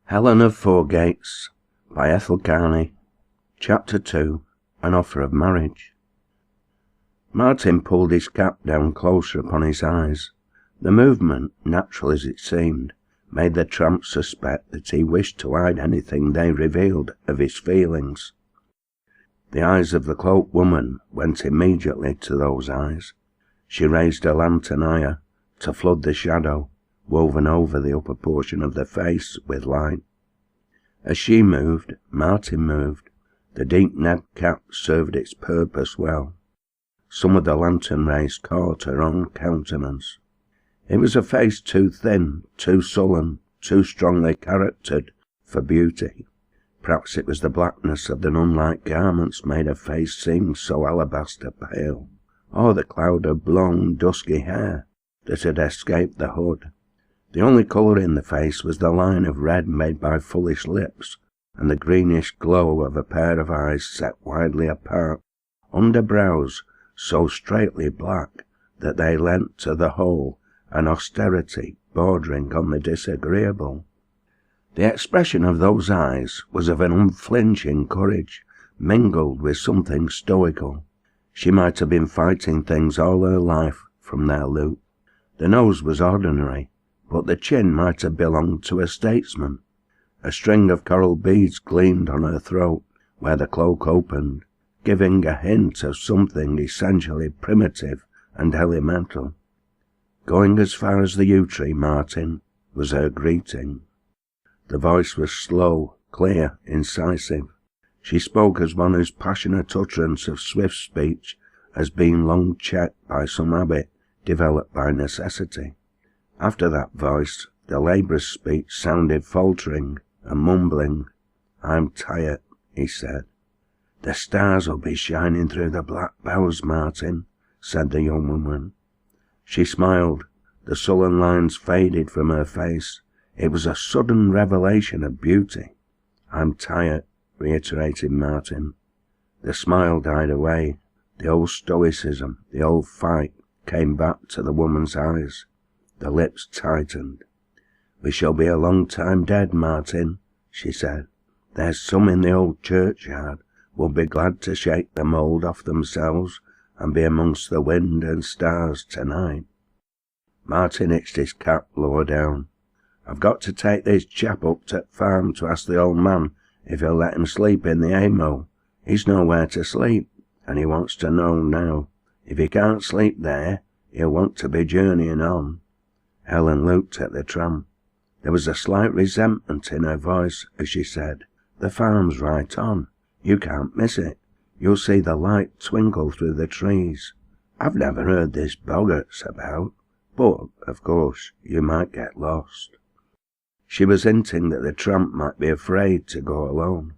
Helen of Four Gates by Ethel Carnie. Chapter 2. An Offer of Marriage. Martin pulled his cap down closer upon his eyes. The movement, natural as it seemed, made the tramp suspect that he wished to hide anything they revealed of his feelings. The eyes of the cloaked woman went immediately to those eyes. She raised her lantern higher to flood the shadow woven over the upper portion of the face with light. As she moved, Martin moved. The deep-nebbed cap served its purpose well. Some of the lantern rays caught her own countenance. It was a face too thin, too sullen, too strongly charactered for beauty. Perhaps it was the blackness of the nun-like garments made her face seem so alabaster pale, or the cloud of blown, dusky hair that had escaped the hood. The only colour in the face was the line of red made by foolish lips, and the greenish glow of a pair of eyes set widely apart, under brows so straightly black that they lent to the whole an austerity bordering on the disagreeable. The expression of those eyes was of an unflinching courage, mingled with something stoical. She might have been fighting things all her life from their loot. The nose was ordinary, but the chin might have belonged to a statesman. A string of coral beads gleamed on her throat where the cloak opened, giving a hint of something essentially primitive and elemental. "Going as far as the yew tree, Martin," was her greeting. The voice was slow, clear, incisive. She spoke as one whose passionate utterance of swift speech has been long checked by some habit developed by necessity. After that voice, the labourer's speech sounded faltering and mumbling. "I'm tired," he said. "The stars will be shining through the black boughs, Martin," said the young woman. She smiled. The sullen lines faded from her face. It was a sudden revelation of beauty. "I'm tired," reiterated Martin. The smile died away. The old stoicism, the old fight, came back to the woman's eyes. The lips tightened. "We shall be a long time dead, Martin," she said. "There's some in the old churchyard will be glad to shake the mould off themselves and be amongst the wind and stars tonight." Martin hitched his cap lower down. "I've got to take this chap up to the farm to ask the old man if he'll let him sleep in the haymow. He's nowhere to sleep, and he wants to know now. If he can't sleep there, he'll want to be journeying on." Helen looked at the tramp. There was a slight resentment in her voice as she said, "The farm's right on. You can't miss it. You'll see the light twinkle through the trees. I've never heard this boggart's about, but, of course, you might get lost." She was hinting that the tramp might be afraid to go alone.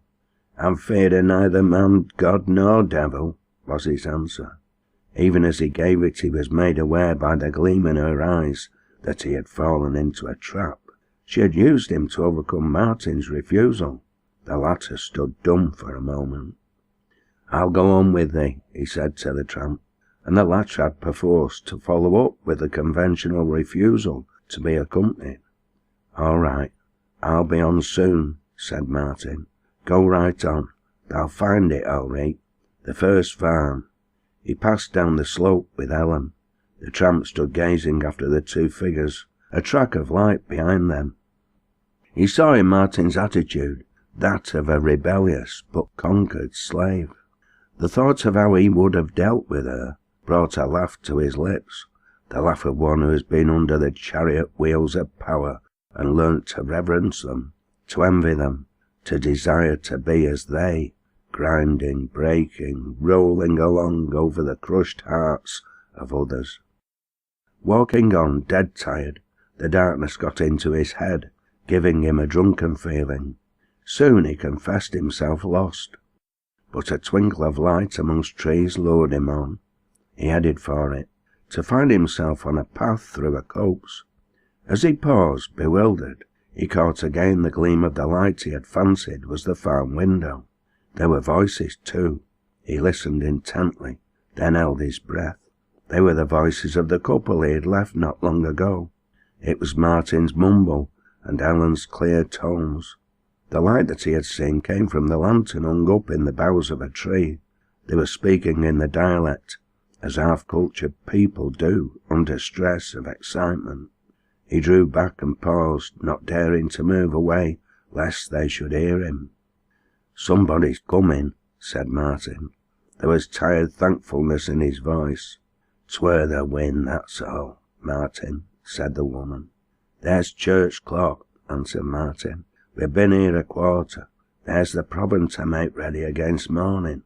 "I'm feared of neither man, God nor devil," was his answer. Even as he gave it, he was made aware by the gleam in her eyes that he had fallen into a trap. She had used him to overcome Martin's refusal. The latter stood dumb for a moment. "I'll go on with thee," he said to the tramp, and the latter had perforce to follow up with the conventional refusal to be accompanied. "All right, I'll be on soon," said Martin. "Go right on. They'll find it all right. The first farm." He passed down the slope with Helen. The tramp stood gazing after the two figures, a track of light behind them. He saw in Martin's attitude that of a rebellious but conquered slave. The thought of how he would have dealt with her brought a laugh to his lips, the laugh of one who has been under the chariot wheels of power and learnt to reverence them, to envy them, to desire to be as they, grinding, breaking, rolling along over the crushed hearts of others. Walking on, dead tired, the darkness got into his head, giving him a drunken feeling. Soon he confessed himself lost. But a twinkle of light amongst trees lured him on. He headed for it, to find himself on a path through a copse. As he paused, bewildered, he caught again the gleam of the light he had fancied was the farm window. There were voices too. He listened intently, then held his breath. They were the voices of the couple he had left not long ago. It was Martin's mumble and Helen's clear tones. The light that he had seen came from the lantern hung up in the boughs of a tree. They were speaking in the dialect, as half-cultured people do under stress of excitement. He drew back and paused, not daring to move away, lest they should hear him. "Somebody's coming," said Martin. There was tired thankfulness in his voice. "'Twere the wind, that's all, Martin," said the woman. "There's church clock," answered Martin. "We've been here a quarter. There's the provant to make ready against morning."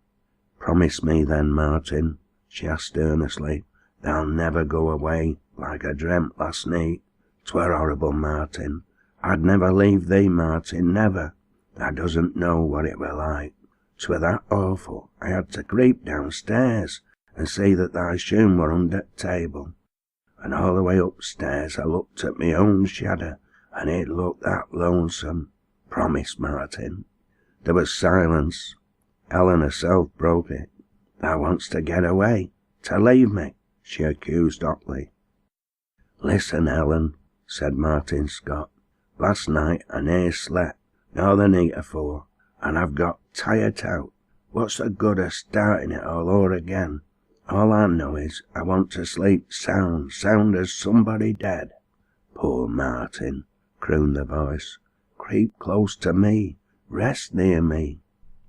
"Promise me then, Martin," she asked earnestly, "thou'll never go away like I dreamt last night. 'Twere horrible, Martin. I'd never leave thee, Martin, never. Thou doesn't know what it were like. 'Twere that awful I had to creep downstairs and see that thy shoon were under t' table. And all the way upstairs I looked at my own shadder, and it looked that lonesome. Promise, Martin." There was silence. Helen herself broke it. "Thou wants to get away, to leave me," she accused hotly. "Listen, Helen," said Martin Scott. "Last night I ne'er slept, nor the night afore, and I've got tired out. What's the good of starting it all o'er again? All I know is I want to sleep sound as somebody dead." "Poor Martin," crooned the voice. "Creep close to me. Rest near me."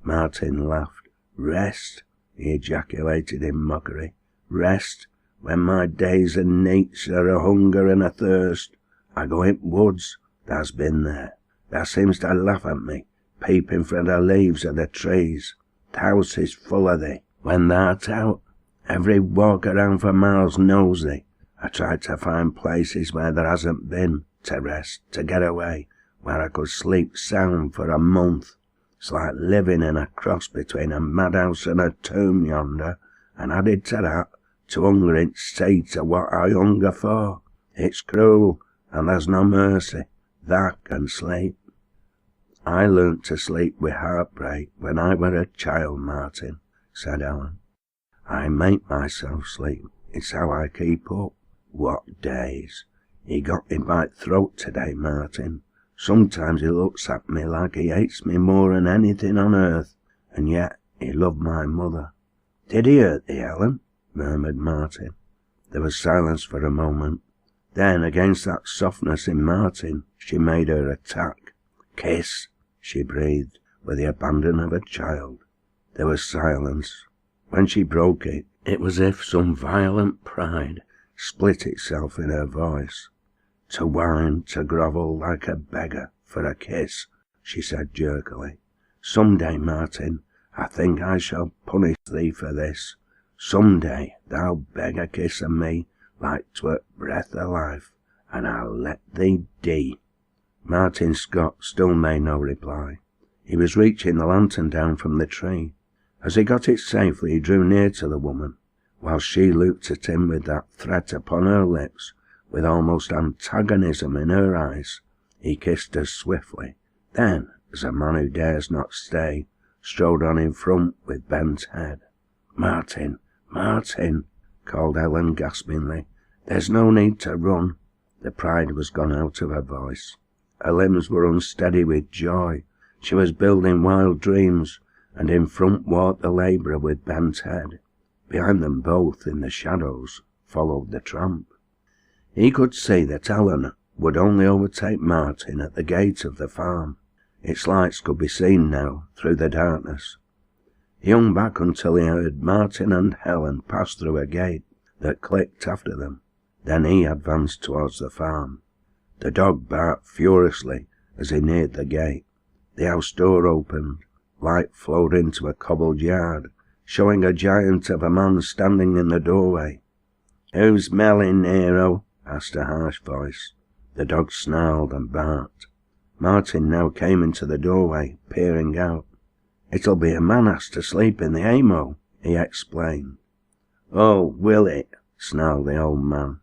Martin laughed. "Rest," he ejaculated in mockery. "Rest, when my days and nights are a hunger and a thirst. I go in woods. Thou's been there. Thou seems to laugh at me, peeping from the leaves of the trees. The house is full of thee. When thou'rt out, every walk around for miles knows thee. I tried to find places where there hasn't been, to rest, to get away, where I could sleep sound for a month. It's like living in a cross between a madhouse and a tomb yonder, and added to that, to hunger in sight of what I hunger for. It's cruel, and there's no mercy. That can sleep." "I learnt to sleep with heartbreak when I were a child, Martin," said Helen. "I make myself sleep. It's how I keep up. What days! He got me by the throat today, Martin. Sometimes he looks at me like he hates me more than anything on earth, and yet he loved my mother." "Did he hurt thee, Helen?" murmured Martin. There was silence for a moment. Then, against that softness in Martin, she made her attack. "Kiss," she breathed, with the abandon of a child. There was silence. When she broke it, it was as if some violent pride split itself in her voice. "To whine, to grovel like a beggar for a kiss," she said jerkily. "Some day, Martin, I think I shall punish thee for this. Some day thou'll beg a kiss of me like 'twere breath of life, and I'll let thee dee." Martin Scott still made no reply. He was reaching the lantern down from the tree. As he got it safely, he drew near to the woman, while she looked at him with that threat upon her lips, with almost antagonism in her eyes. He kissed her swiftly, then, as a man who dares not stay, strode on in front with bent head. "Martin, Martin," called Helen gaspingly. "There's no need to run." The pride was gone out of her voice. Her limbs were unsteady with joy. She was building wild dreams, and in front walked the labourer with bent head. Behind them both, in the shadows, followed the tramp. He could see that Helen would only overtake Martin at the gate of the farm. Its lights could be seen now through the darkness. He hung back until he heard Martin and Helen pass through a gate that clicked after them. Then he advanced towards the farm. The dog barked furiously as he neared the gate. The house door opened. Light flowed into a cobbled yard, showing a giant of a man standing in the doorway. "Who's melling, Nero?" asked a harsh voice. The dog snarled and barked. Martin now came into the doorway, peering out. "It'll be a man has to sleep in the haymow," he explained. "Oh, will it?" snarled the old man.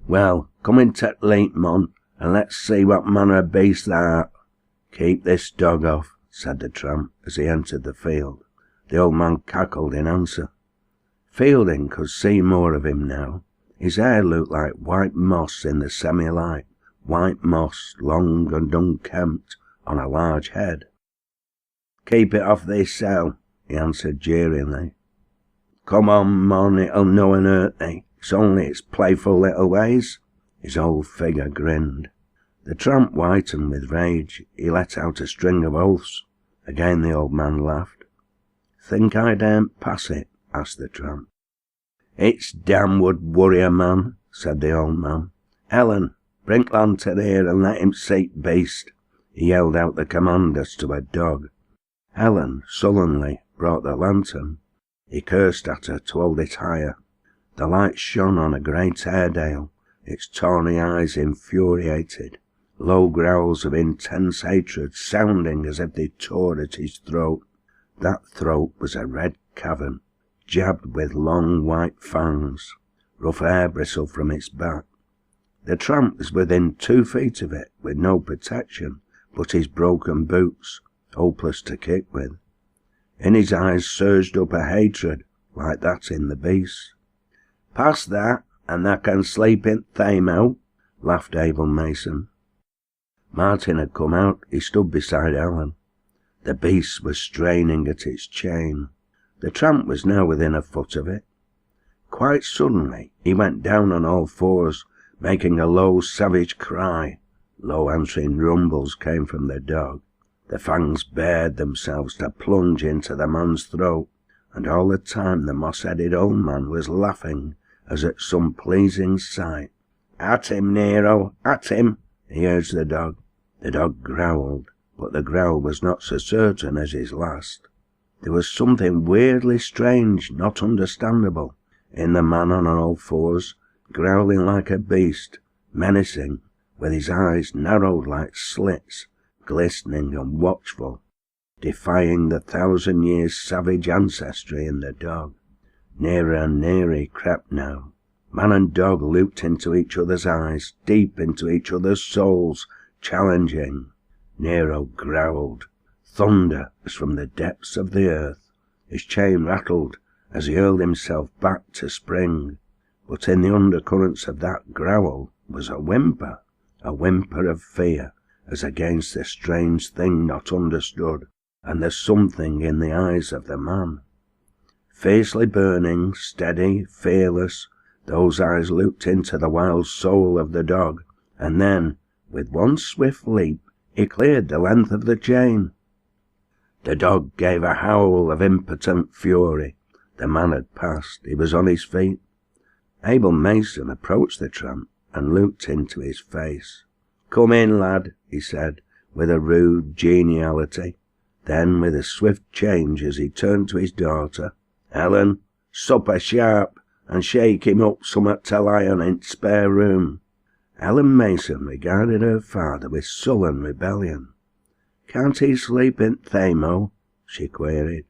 "Well, come into t' leet, mon, and let's see what manner of beast thou art." "Keep this dog off," said the tramp as he entered the field. The old man cackled in answer. Fielding could see more of him now. His hair looked like white moss in the semi-light, white moss, long and unkempt, on a large head. "Keep it off this cell," he answered jeeringly. "Come on, mon, it'll noan hurt thee. It's only its playful little ways." His whole figure grinned. The tramp whitened with rage. He let out a string of oaths. Again the old man laughed. "Think I daren't pass it?" asked the tramp. "It's damn would worry a man," said the old man. "Helen, bring lantern here and let him seek beast." He yelled out the command as to a dog. Helen sullenly brought the lantern. He cursed at her to hold it higher. The light shone on a great Airedale, its tawny eyes infuriated, low growls of intense hatred sounding as if they tore at his throat. That throat was a red cavern, jabbed with long white fangs. Rough hair bristled from its back. The tramp was within 2 feet of it, with no protection but his broken boots, hopeless to kick with. In his eyes surged up a hatred like that in the beast. "Past that, and thou can sleep in Thamo," laughed Abel Mason. Martin had come out. He stood beside Helen. The beast was straining at its chain. The tramp was now within a foot of it. Quite suddenly he went down on all fours, making a low, savage cry. Low answering rumbles came from the dog. The fangs bared themselves to plunge into the man's throat, and all the time the moss-headed old man was laughing as at some pleasing sight. "At him, Nero, at him," he urged the dog. The dog growled, but the growl was not so certain as his last. There was something weirdly strange, not understandable, in the man on all fours, growling like a beast, menacing, with his eyes narrowed like slits, glistening and watchful, defying the 1,000 years savage ancestry in the dog. Nearer and nearer he crept now. Man and dog looked into each other's eyes, deep into each other's souls, challenging. Nero growled. Thunder as from the depths of the earth. His chain rattled as he hurled himself back to spring. But in the undercurrents of that growl was a whimper of fear, as against the strange thing not understood, and the something in the eyes of the man. Fiercely burning, steady, fearless, those eyes looked into the wild soul of the dog, and then, with one swift leap, he cleared the length of the chain. The dog gave a howl of impotent fury. The man had passed. He was on his feet. Abel Mason approached the tramp and looked into his face. "Come in, lad," he said, with a rude geniality. Then, with a swift change as he turned to his daughter, "Helen, supper sharp, and shake him up summat to lie on in t' spare room." Helen Mason regarded her father with sullen rebellion. "Can't he sleep in Thamo?" she queried.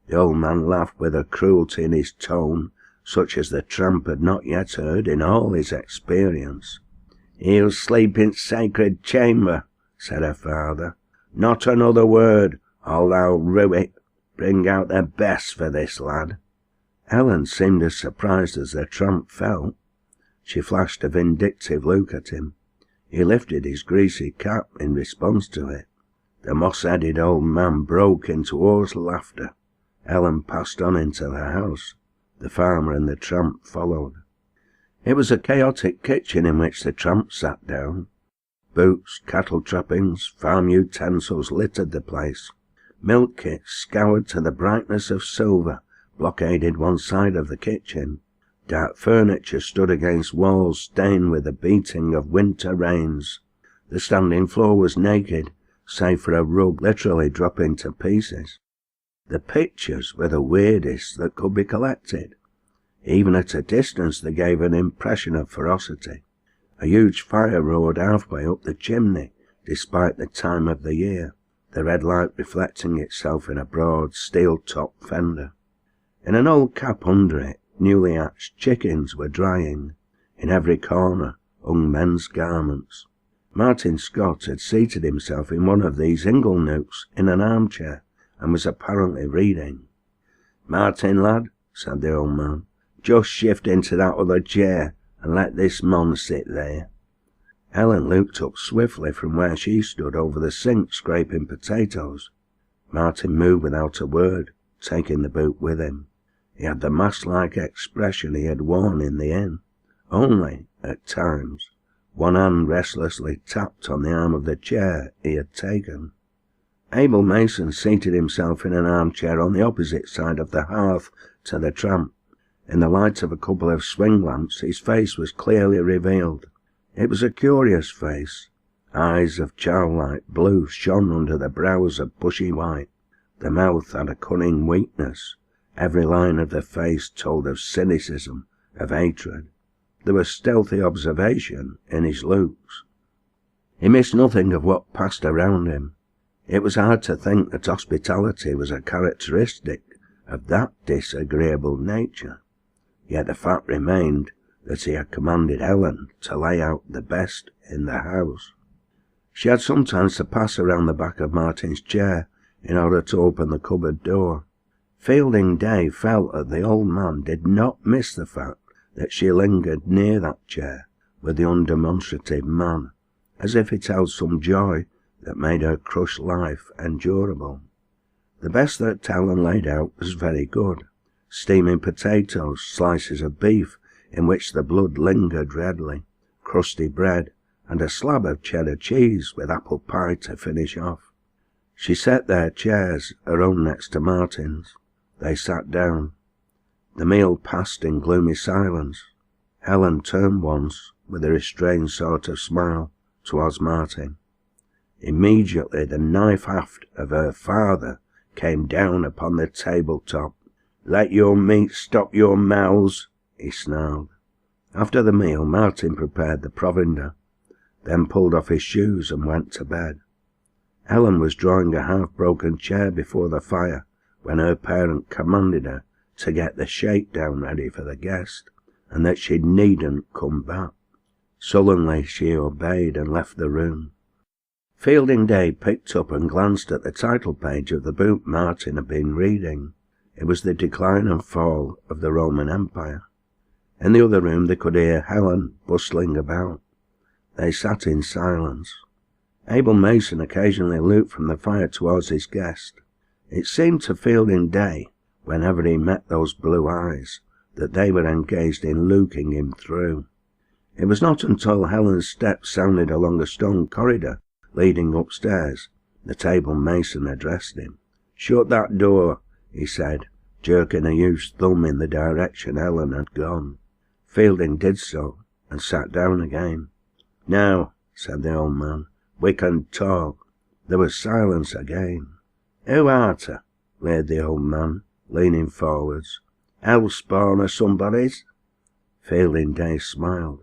The old man laughed with a cruelty in his tone, such as the tramp had not yet heard in all his experience. "He'll sleep in sacred chamber," said her father. "Not another word, or thou rue it. Bring out the best for this lad." Helen seemed as surprised as the tramp felt. She flashed a vindictive look at him. He lifted his greasy cap in response to it. The moss-headed old man broke into hoarse laughter. Helen passed on into the house. The farmer and the tramp followed. It was a chaotic kitchen in which the tramp sat down. Boots, cattle trappings, farm utensils littered the place. Milk kits, scoured to the brightness of silver, blockaded one side of the kitchen. Dark furniture stood against walls stained with the beating of winter rains. The standing floor was naked, save for a rug literally dropping to pieces. The pictures were the weirdest that could be collected. Even at a distance they gave an impression of ferocity. A huge fire roared halfway up the chimney, despite the time of the year, the red light reflecting itself in a broad steel-topped fender. In an old cap under it, newly hatched chickens were drying. In every corner hung men's garments. Martin Scott had seated himself in one of these ingle nooks in an armchair, and was apparently reading. "Martin, lad," said the old man, "just shift into that other chair, and let this mon sit there." Helen looked up swiftly from where she stood over the sink scraping potatoes. Martin moved without a word, taking the boot with him. He had the mask-like expression he had worn in the inn, only, at times, one hand restlessly tapped on the arm of the chair he had taken. Abel Mason seated himself in an armchair on the opposite side of the hearth to the tramp. In the light of a couple of swing lamps his face was clearly revealed. It was a curious face. Eyes of childlike blue shone under the brows of bushy white. The mouth had a cunning weakness. Every line of the face told of cynicism, of hatred. There was stealthy observation in his looks. He missed nothing of what passed around him. It was hard to think that hospitality was a characteristic of that disagreeable nature. Yet the fact remained that he had commanded Helen to lay out the best in the house. She had sometimes to pass around the back of Martin's chair in order to open the cupboard door. Fielding Day felt that the old man did not miss the fact that she lingered near that chair with the undemonstrative man, as if it held some joy that made her crushed life endurable. The best that Helen laid out was very good. Steaming potatoes, slices of beef in which the blood lingered redly, crusty bread, and a slab of cheddar cheese with apple pie to finish off. She set their chairs, her own next to Martin's. They sat down. The meal passed in gloomy silence. Helen turned once, with a restrained sort of smile, towards Martin. Immediately the knife haft of her father came down upon the tabletop. "Let your meat stop your mouths," he snarled. After the meal Martin prepared the provender, then pulled off his shoes and went to bed. Helen was drawing a half-broken chair before the fire when her parent commanded her to get the shakedown ready for the guest, and that she needn't come back. Sullenly she obeyed and left the room. Fielding Day picked up and glanced at the title page of the book Martin had been reading. It was The Decline and Fall of the Roman Empire. In the other room they could hear Helen bustling about. They sat in silence. Abel Mason occasionally looked from the fire towards his guest. It seemed to Fielding Day, whenever he met those blue eyes, that they were engaged in looking him through. It was not until Helen's steps sounded along a stone corridor leading upstairs that Abel Mason addressed him. "Shut that door," he said, jerking a huge thumb in the direction Helen had gone. Fielding did so, and sat down again. "Now," said the old man, "we can talk." There was silence again. "Who art her?" leered the old man, leaning forwards. "Hellspawn or somebody's?" Fielding Day smiled.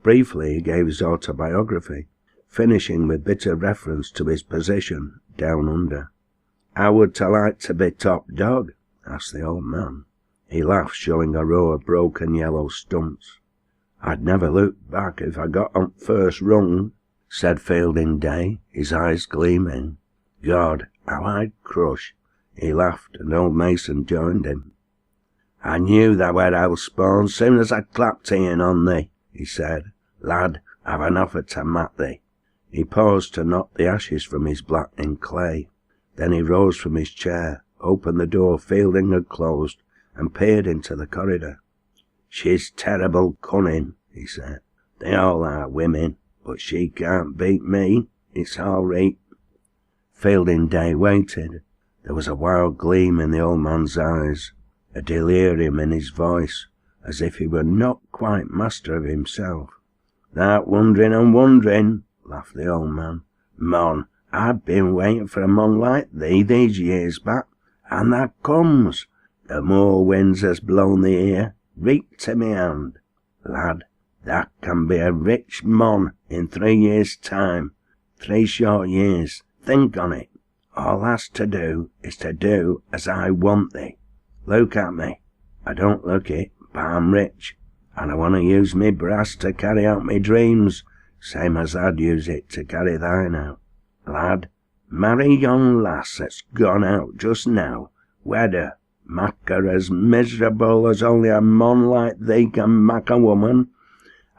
Briefly he gave his autobiography, finishing with bitter reference to his position down under. "How would ta like to be top dog?" asked the old man. He laughed, showing a row of broken yellow stumps. "I'd never look back if I got on first rung," said Fielding Day, his eyes gleaming. "God, how I'd crush!" He laughed, and old Mason joined him. "I knew thou were hellspawn soon as I clapped in on thee," he said. "Lad, I've an offer to mak thee." He paused to knock the ashes from his blackening clay. Then he rose from his chair, opened the door Fielding had closed, and peered into the corridor. "She's terrible cunning," he said. "They all are women, but she can't beat me. It's all right." Fielding Day waited. There was a wild gleam in the old man's eyes, a delirium in his voice, as if he were not quite master of himself. "Thou'rt wondering and wondering," laughed the old man. "Mon, I've been waiting for a mon like thee these years back, and thou comes. The moor winds has blown thee here, reach to me hand. Lad, thou can be a rich mon in 3 years' time. 3 short years. Think on it. All hast to do is to do as I want thee. Look at me. I don't look it, but I'm rich, and I want to use me brass to carry out me dreams, same as I'd use it to carry thine out. Lad, marry yon lass that's gone out just now. Wed her. Mak her as miserable as only a mon like thee can mak a woman,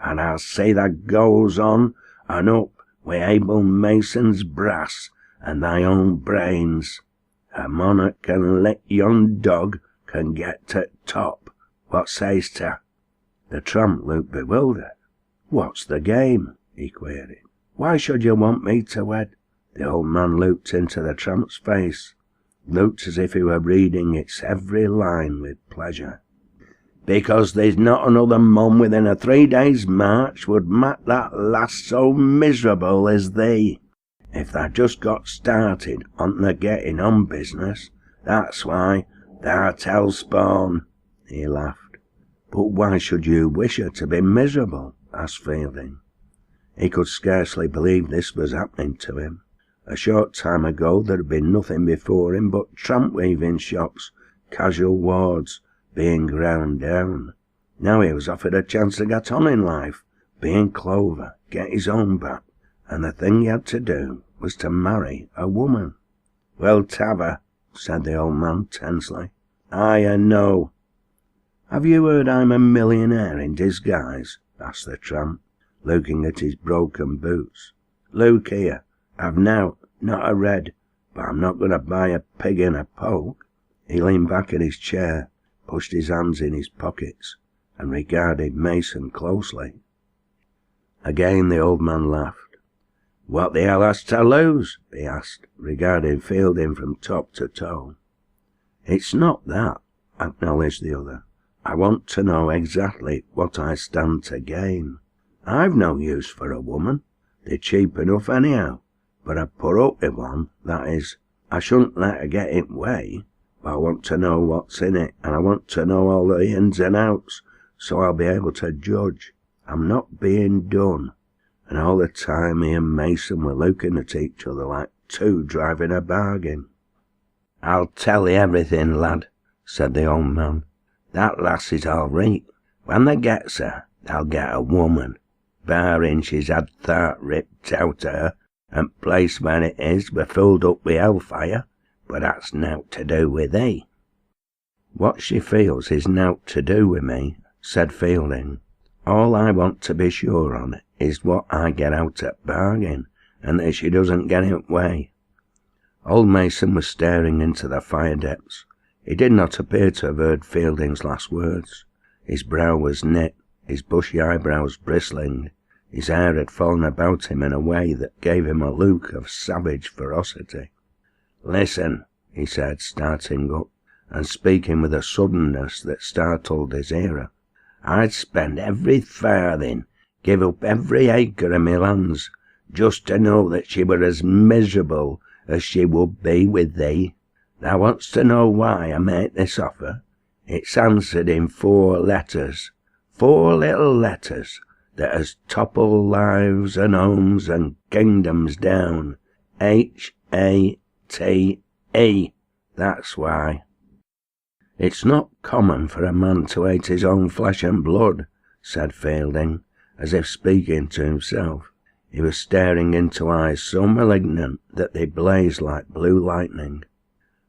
and I'll see that goes on and up wi' Abel Mason's brass and thy own brains. A monarch can lick yon dog can get to top. What says ta?" The tramp looked bewildered. "What's the game?" he queried. "Why should you want me to wed?" The old man looked into the tramp's face, looked as if he were reading its every line with pleasure. "Because there's not another mon within a 3 days' march would mak that lass so miserable as thee. If thou just got started on the getting on business, that's why thou'rt hell-spawn," he laughed. "But why should you wish her to be miserable?" asked Fielding. He could scarcely believe this was happening to him. A short time ago there had been nothing before him but tramp-weaving shops, casual wards, being ground down. Now he was offered a chance to get on in life, be in clover, get his own back, and the thing he had to do was to marry a woman. "Well, t'ave," said the old man tensely. "Aye and no." "Have you heard I'm a millionaire in disguise?" asked the tramp, looking at his broken boots. "Look here, I've not a red, but I'm not going to buy a pig in a poke." He leaned back in his chair, pushed his hands in his pockets, and regarded Mason closely. Again the old man laughed. "What the hell hast to lose?" he asked, regarding Fielding from top to toe. "It's not that," acknowledged the other. "I want to know exactly what I stand to gain. I've no use for a woman. They're cheap enough anyhow, but I'd put up with one, that is. I shouldn't let her get in way, but I want to know what's in it, and I want to know all the ins and outs, so I'll be able to judge. I'm not being done." And all the time he and Mason were looking at each other like two driving a bargain. "I'll tell you everything, lad," said the old man. "That lass is all right. When they gets her, they'll get a woman, barring she's had thart ripped out of her, and place where it is were filled up with hellfire, but that's nowt to do with thee." "What she feels is nowt to do with me," said Fielding. "All I want to be sure on is what I get out at bargain, and that she doesn't get in way." Old Mason was staring into the fire depths. He did not appear to have heard Fielding's last words. His brow was knit, his bushy eyebrows bristling. His hair had fallen about him in a way that gave him a look of savage ferocity. "Listen," he said, starting up, and speaking with a suddenness that startled his hearer. "I'd spend every farthing, give up every acre of my lands, just to know that she were as miserable as she would be with thee. Thou wants to know why I make this offer? It's answered in 4 letters, 4 little letters that has toppled lives and homes and kingdoms down. H-A-T-E. That's why." "It's not common for a man to hate his own flesh and blood," said Fielding, as if speaking to himself. He was staring into eyes so malignant that they blazed like blue lightning.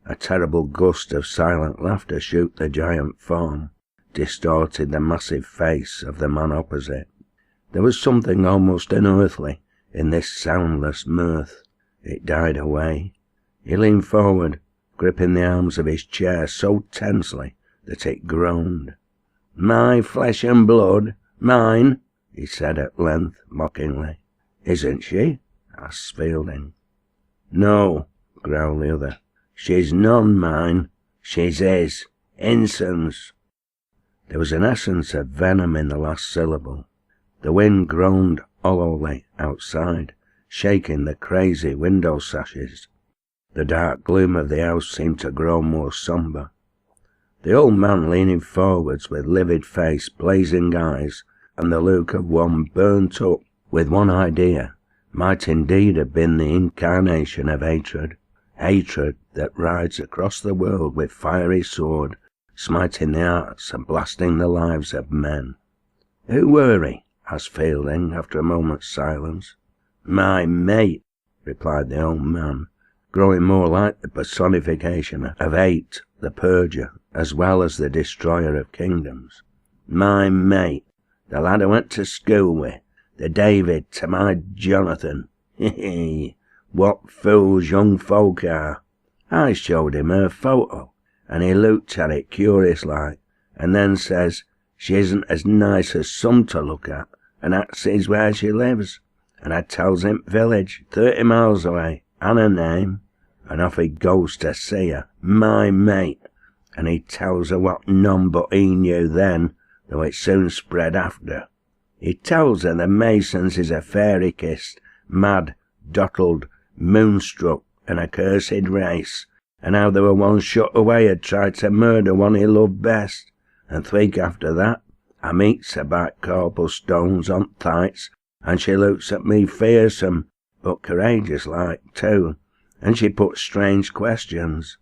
A terrible gust of silent laughter shook the giant form, distorted the massive face of the man opposite. There was something almost unearthly in this soundless mirth. It died away. He leaned forward, gripping the arms of his chair so tensely that it groaned. "My flesh and blood? Mine?" he said at length, mockingly. "Isn't she?" asked Fielding. "No," growled the other. "She's none mine. She's his. Inson's." There was an essence of venom in the last syllable. The wind groaned hollowly outside, shaking the crazy window sashes. The dark gloom of the house seemed to grow more sombre. The old man, leaning forwards with livid face, blazing eyes, and the look of one burnt up with one idea, might indeed have been the incarnation of hatred. Hatred that rides across the world with fiery sword, smiting the hearts and blasting the lives of men. "Who were he?" asked Fielding, after a moment's silence. "My mate," replied the old man, growing more like the personification of hate, the purger, as well as the destroyer of kingdoms. "My mate, the lad I went to school with, the David to my Jonathan. Hee, what fools young folk are. I showed him her photo, and he looked at it curious like, and then says she isn't as nice as some to look at, and asks where she lives, and I tells him village, 30 miles away, and her name, and off he goes to see her, my mate, and he tells her what none but he knew then, though it soon spread after. He tells her the Masons is a fairy-kissed, mad, dottled, moonstruck, and a cursed race, and how they were one shut away had tried to murder one he loved best, and 3 weeks after that, I meets her by Cobblestones on tights, and she looks at me fearsome, but courageous like too, and she puts strange questions.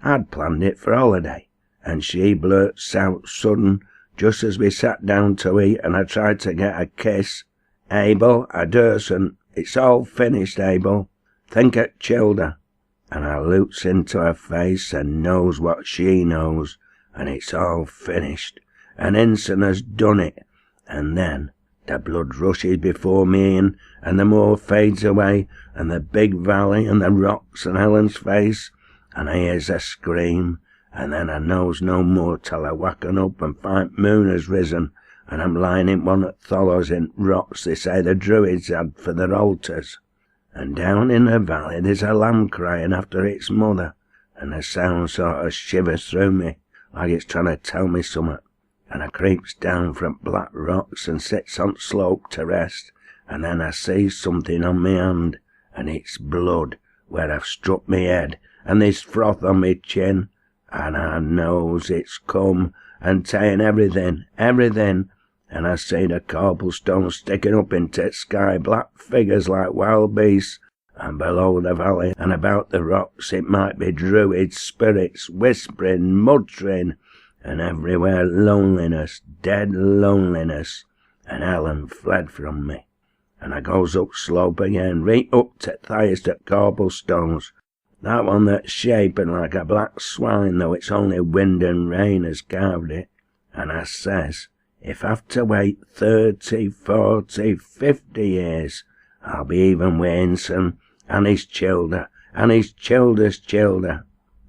I'd planned it for holiday, and she blurts out sudden, just as we sat down to eat, and I tried to get a kiss, Abel, I dursn't, it's all finished, Abel, think it chilled her. And I looks into her face and knows what she knows, and it's all finished, and Inson has done it, and then the blood rushes before me and the moor fades away, and the big valley and the rocks and Helen's face, and I hears a scream, and then I knows no more till I waken up and find moon has risen, and I'm lying in one that follows in rocks they say the Druids had for their altars. And down in the valley there's a lamb crying after its mother, and the sound sort of shivers through me, like it's trying to tell me summat, and I creeps down from black rocks and sits on slope to rest, and then I sees something on me hand, and it's blood where I've struck me head, and there's froth on me chin, and I knows it's come and ta'en everything, and I see the cobblestones sticking up into the sky, black figures like wild beasts, and below the valley and about the rocks it might be druid spirits whispering, muttering, and everywhere loneliness, dead loneliness, and Helen fled from me. And I goes up slope again, right up to the highest at cobblestones, that one that's shapen like a black swine, though it's only wind and rain has carved it, and I says, if I have to wait 30, 40, 50 years, I'll be even with Inson, and his childer, and his childer's childer.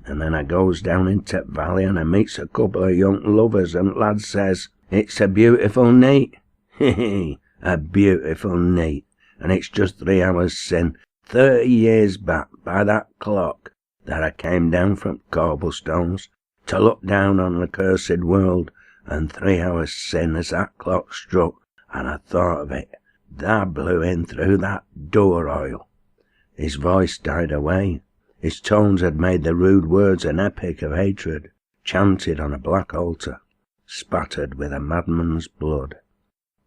And then I goes down into the valley, and I meets a couple of young lovers, and lad says, it's a beautiful night. Hee, a beautiful night, and it's just 3 hours sin, 30 years back by that clock, that I came down from cobblestones to look down on the cursed world, and 3 hours sin as that clock struck, and I thought of it, there blew in through that door oil. His voice died away. His tones had made the rude words an epic of hatred, chanted on a black altar, spattered with a madman's blood.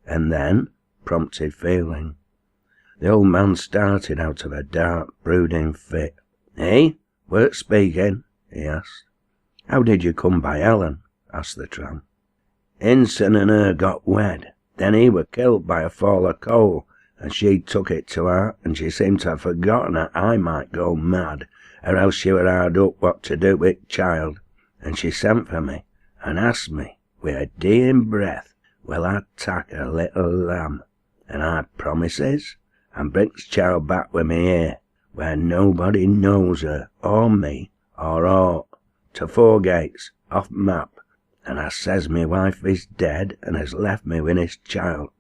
And then, prompted feeling, the old man started out of a dark, brooding fit. "Eh? Wert speaking?" he asked. "How did you come by Helen?" asked the tramp. "Inson and her got wed. Then he were killed by a fall of coal, and she took it to heart, and she seemed to have forgotten that I might go mad, or else she were hard up what to do with child, and she sent for me, and asked me, with a dying breath, will I tak her little lamb, and I promises, and brings child back with me here, where nobody knows her, or me, or aught, to Four Gates, off map, and I says my wife is dead, and has left me with his child,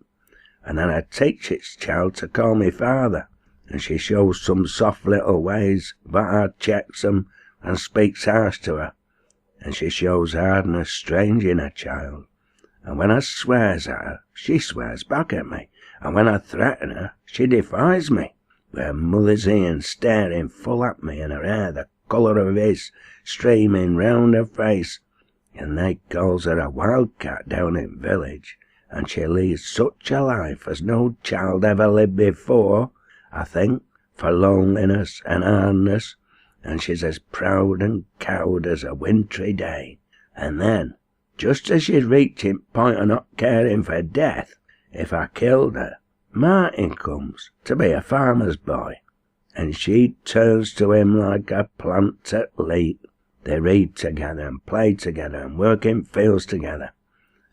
and then I takes its child to call me father, and she shows some soft little ways, but I checks 'em, and speaks harsh to her, and she shows hardness strange in her child, and when I swears at her, she swears back at me, and when I threaten her, she defies me, with her mother's ears staring full at me, and her hair the colour of his, streaming round her face, and they calls her a wildcat down in village, and she leads such a life as no child ever lived before, I think, for loneliness and hardness, and she's as proud and cowed as a wintry day. And then, just as she's reaching point of not caring for death, if I killed her, Martin comes to be a farmer's boy, and she turns to him like a plant at leap. They read together and play together and work in fields together,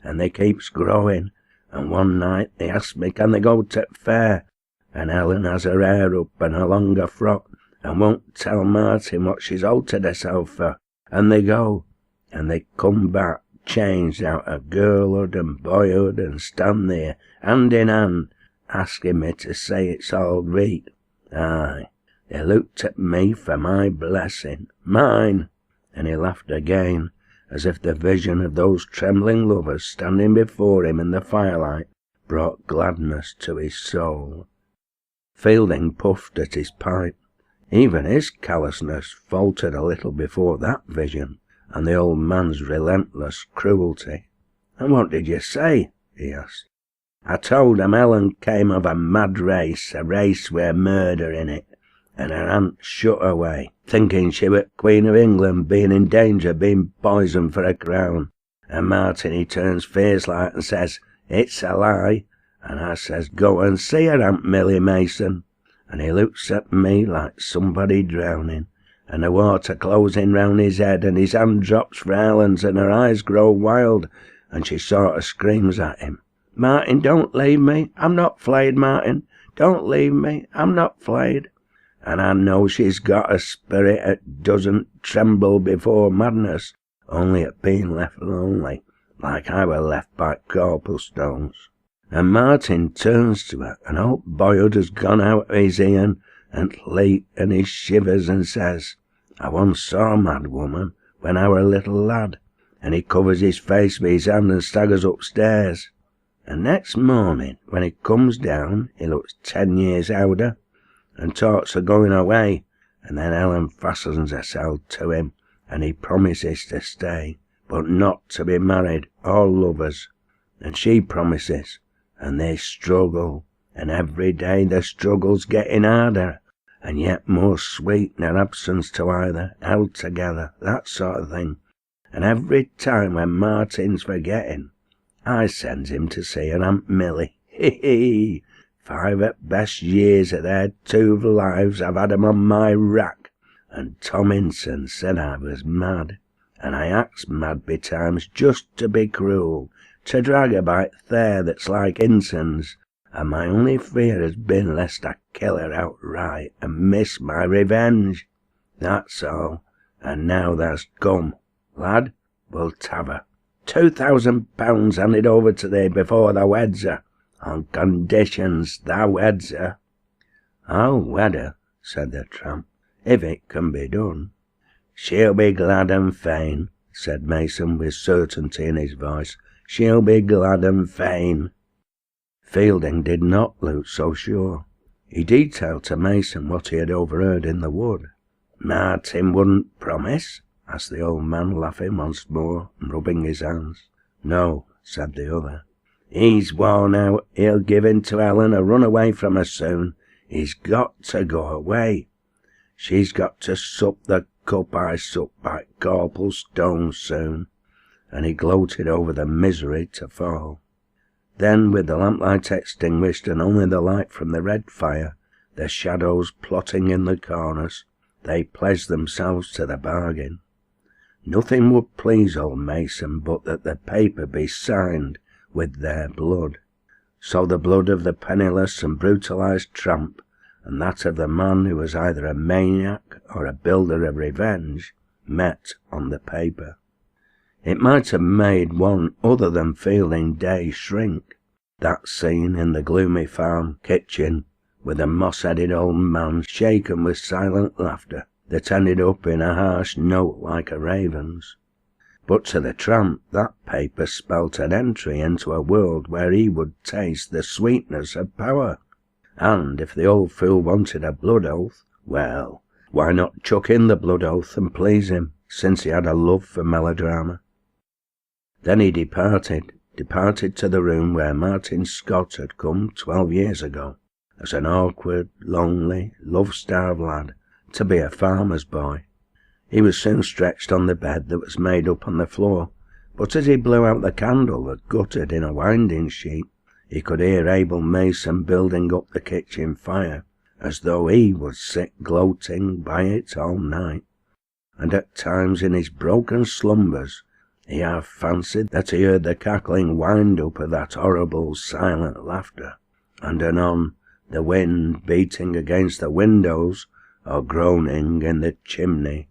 and they keeps growing, and one night they asked me can they go to th' fair, and Helen has her hair up and a longer frock, and won't tell Martin what she's altered herself for, and they go, and they come back changed out of girlhood and boyhood, and stand there, hand in hand, asking me to say it's all right. Aye, they looked at me for my blessing, mine, and he laughed again, as if the vision of those trembling lovers standing before him in the firelight brought gladness to his soul. Fielding puffed at his pipe. Even his callousness faltered a little before that vision, and the old man's relentless cruelty. "And what did you say?" he asked. "I told him Helen came of a mad race, a race with murder in it, and her aunt shut away, thinking she was Queen of England, being in danger of being poisoned for a crown. And Martin he turns fierce like and says, 'It's a lie,' and I says, 'Go and see her, Aunt Millie Mason,' and he looks at me like somebody drowning, and the water closing round his head, and his hand drops for Helen's, and her eyes grow wild, and she sort of screams at him, 'Martin, don't leave me, I'm not flayed, Martin, don't leave me, I'm not flayed.' And I know she's got a spirit that doesn't tremble before madness, only at being left lonely, like I were left by cobblestones. And Martin turns to her, and old boyhood has gone out of his ear, and late, and he shivers and says, 'I once saw a mad woman when I were a little lad,' and he covers his face with his hand and staggers upstairs. And next morning, when he comes down, he looks 10 years older, and talks of going away, and then Helen fastens herself to him, and he promises to stay, but not to be married or lovers, and she promises, and they struggle, and every day the struggle's getting harder, and yet more sweet in their absence to either, held together, that sort of thing. And every time when Martin's forgetting, I sends him to see her Aunt Millie. Hee! 5 at best years of their 2 lives I've had 'em on my rack, and Tom Inson said I was mad, and I acts mad betimes just to be cruel, to drag a bite there that's like Inson's, and my only fear has been lest I kill her outright and miss my revenge. That's all, and now that's come. Lad, we'll t'ave her. £2,000 handed over to thee before thou weds her, on conditions thou weds her." "I'll wed her," said the tramp, "if it can be done." "She'll be glad and fain," said Mason with certainty in his voice. "She'll be glad and fain." Fielding did not look so sure. He detailed to Mason what he had overheard in the wood. "Martin wouldn't promise?" asked the old man, laughing once more and rubbing his hands. "No," said the other. "He's worn out. He'll give in to Helen or run away from her soon. He's got to go away. She's got to sup the cup I sup by Corplestones soon." And he gloated over the misery to fall. Then, with the lamplight extinguished and only the light from the red fire, the shadows plotting in the corners, they pledged themselves to the bargain. Nothing would please old Mason but that the paper be signed with their blood. So the blood of the penniless and brutalized tramp, and that of the man who was either a maniac or a builder of revenge, met on the paper. It might have made one other than Fielding Day shrink, that scene in the gloomy farm kitchen, with a moss-headed old man shaken with silent laughter that ended up in a harsh note like a raven's. But to the tramp that paper spelt an entry into a world where he would taste the sweetness of power. And if the old fool wanted a blood oath, well, why not chuck in the blood oath and please him, since he had a love for melodrama? Then he departed to the room where Martin Scott had come 12 years ago, as an awkward, lonely, love-starved lad, to be a farmer's boy. He was soon stretched on the bed that was made up on the floor, but as he blew out the candle that guttered in a winding sheet, he could hear Abel Mason building up the kitchen fire, as though he would sit gloating by it all night. And at times in his broken slumbers, He half fancied that he heard the cackling wind-up of that horrible silent laughter, and anon the wind beating against the windows or groaning in the chimney.